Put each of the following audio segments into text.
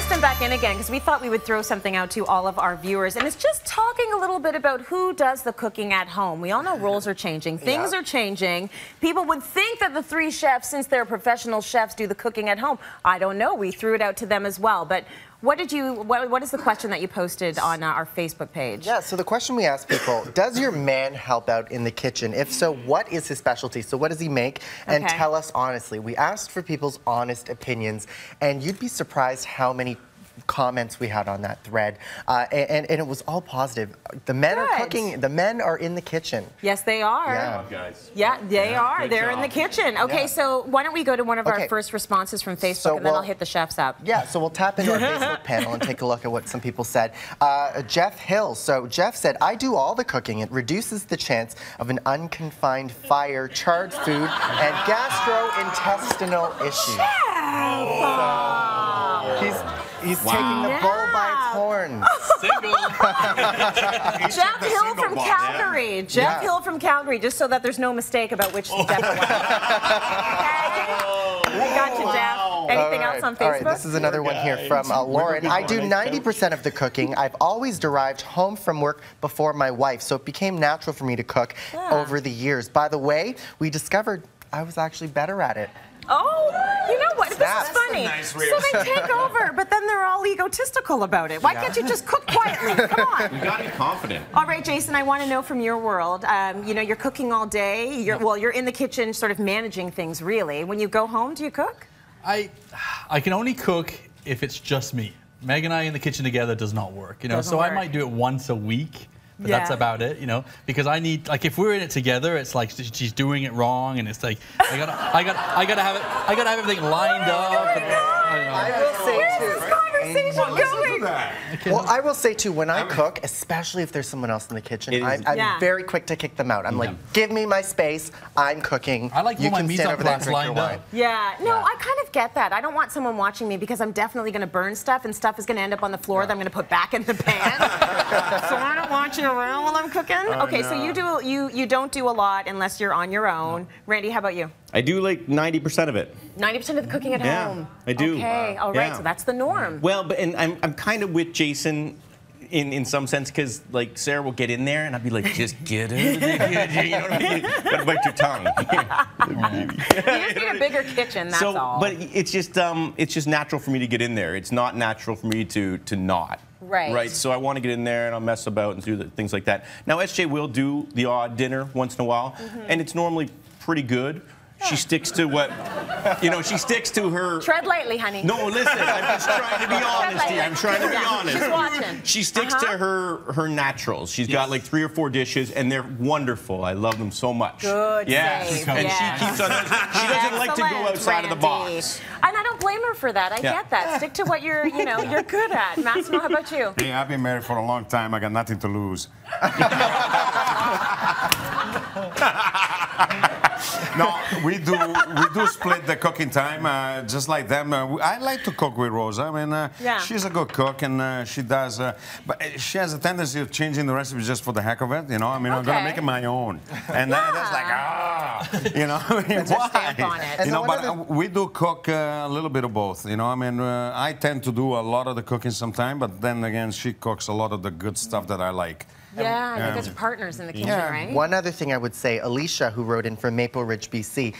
Kristen back in again because we thought we would throw something out to all of our viewers, and it's just talking a little bit about who does the cooking at home. We all know roles are changing, things are changing. People would think that the three chefs, since they're professional chefs, do the cooking at home. I don't know. We threw it out to them as well, but what is the question that you posted on our Facebook page? Yeah, so the question we asked people, does your man help out in the kitchen? If so, what is his specialty? So what does he make? And tell us honestly. We asked for people's honest opinions, and you'd be surprised how many comments we had on that thread, and it was all positive. The men are cooking. The men are in the kitchen. Yes, they are. Yeah, guys. Yeah, they are. They're in the kitchen. Okay, so why don't we go to one of our first responses from Facebook, and then I'll hit the chefs up. Yeah, so we'll tap into our Facebook panel and take a look at what some people said. Jeff Hill. So Jeff said, I do all the cooking. It reduces the chance of an unconfined fire, charred food, and gastrointestinal issues. He's taking the bull by its horns. Jeff Hill from Calgary. Jeff Hill from Calgary, just so that there's no mistake about which Jeff it was. We got you, Jeff. Anything else on Facebook? All right, this is another one here from Lauren. I do 90% of the cooking. I've always derived home from work before my wife, so it became natural for me to cook over the years. By the way, we discovered I was actually better at it. Oh, you know what? This is funny. So they take over, but then they're all egotistical about it. Why can't you just cook quietly? Come on. You gotta be confident. All right, Jason, I want to know from your world. You know, you're cooking all day. You're in the kitchen sort of managing things, really. When you go home, do you cook? I can only cook if it's just me. Meg and I in the kitchen together does not work, you know. So I might do it once a week. But that's about it, you know, because I need, like, if we're in it together, it's like she's doing it wrong, and it's like I gotta have everything lined up. I will say too. Well, I will say too, when I cook, especially if there's someone else in the kitchen, I'm very quick to kick them out. I'm like, give me my space. I'm cooking. I like you my can stand over there and drink your wine. I kind of get that. I don't want someone watching me because I'm definitely going to burn stuff, and stuff is going to end up on the floor that I'm going to put back in the pan. So I don't want you around while I'm cooking. Okay, so you don't do a lot unless you're on your own. Randy, how about you? I do like 90% of it. 90% of the cooking at home. I do. Okay, all right, so that's the norm. Well, and I'm kind of with Jason in some sense, because like Sarah will get in there and I'd be like, just get out of there, you know what I mean? Gotta bite your tongue. You just need a bigger kitchen, that's all. But it's just natural for me to get in there. It's not natural for me to not. Right. So I want to get in there and I'll mess about and do things like that. Now SJ will do the odd dinner once in a while, and it's normally pretty good. She sticks to what, you know, she sticks to her... Tread lightly, honey. No, listen, I'm just trying to be honest here. I'm trying to be honest. She's watching. She sticks to her naturals. She's got like 3 or 4 dishes, and they're wonderful. I love them so much. Good save. And she keeps on... She doesn't like to go outside of the box. And I don't blame her for that. I get that. Stick to what you're good at. Massimo, how about you? Hey, I've been married for a long time. I got nothing to lose. No, we do split the cooking time, just like them. I like to cook with Rosa. I mean, she's a good cook, and she does. But she has a tendency of changing the recipe just for the heck of it. You know, I mean, I'm gonna make it my own, and that's like you know, why? You know, but we do cook a little bit of both. You know, I mean, I tend to do a lot of the cooking sometimes, but then again, she cooks a lot of the good stuff that I like. Yeah, you guys are partners in the kitchen, right? One other thing I would say, Alicia, who wrote in from Maple Ridge, BC,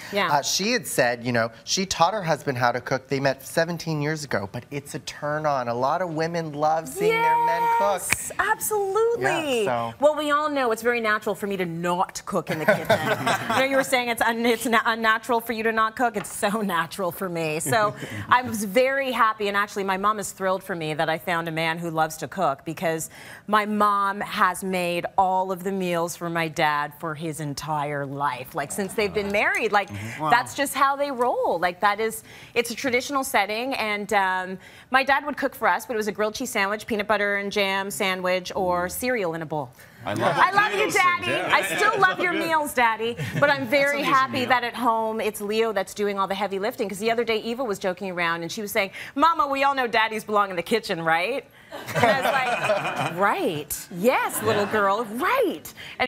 she had said, you know, she taught her husband how to cook. They met 17 years ago, but it's a turn on. A lot of women love seeing their men cook. Yes, absolutely. Yeah, well, we all know it's very natural for me to not cook in the kitchen. You know, you were saying it's unnatural for you to not cook. It's so natural for me. So I was very happy, and actually my mom is thrilled for me that I found a man who loves to cook, because my mom has made all of the meals for my dad for his entire life, like since they've been married. Like that's just how they roll. Like it's a traditional setting, and my dad would cook for us, but it was a grilled cheese sandwich, peanut butter and jam sandwich, or cereal in a bowl. I love you, Daddy. I still love your meals, Daddy. But I'm very happy that at home it's Leo that's doing all the heavy lifting. Because the other day Eva was joking around and she was saying, Mama, we all know daddies belong in the kitchen, right? And I was like, right. Yes, little girl, right. And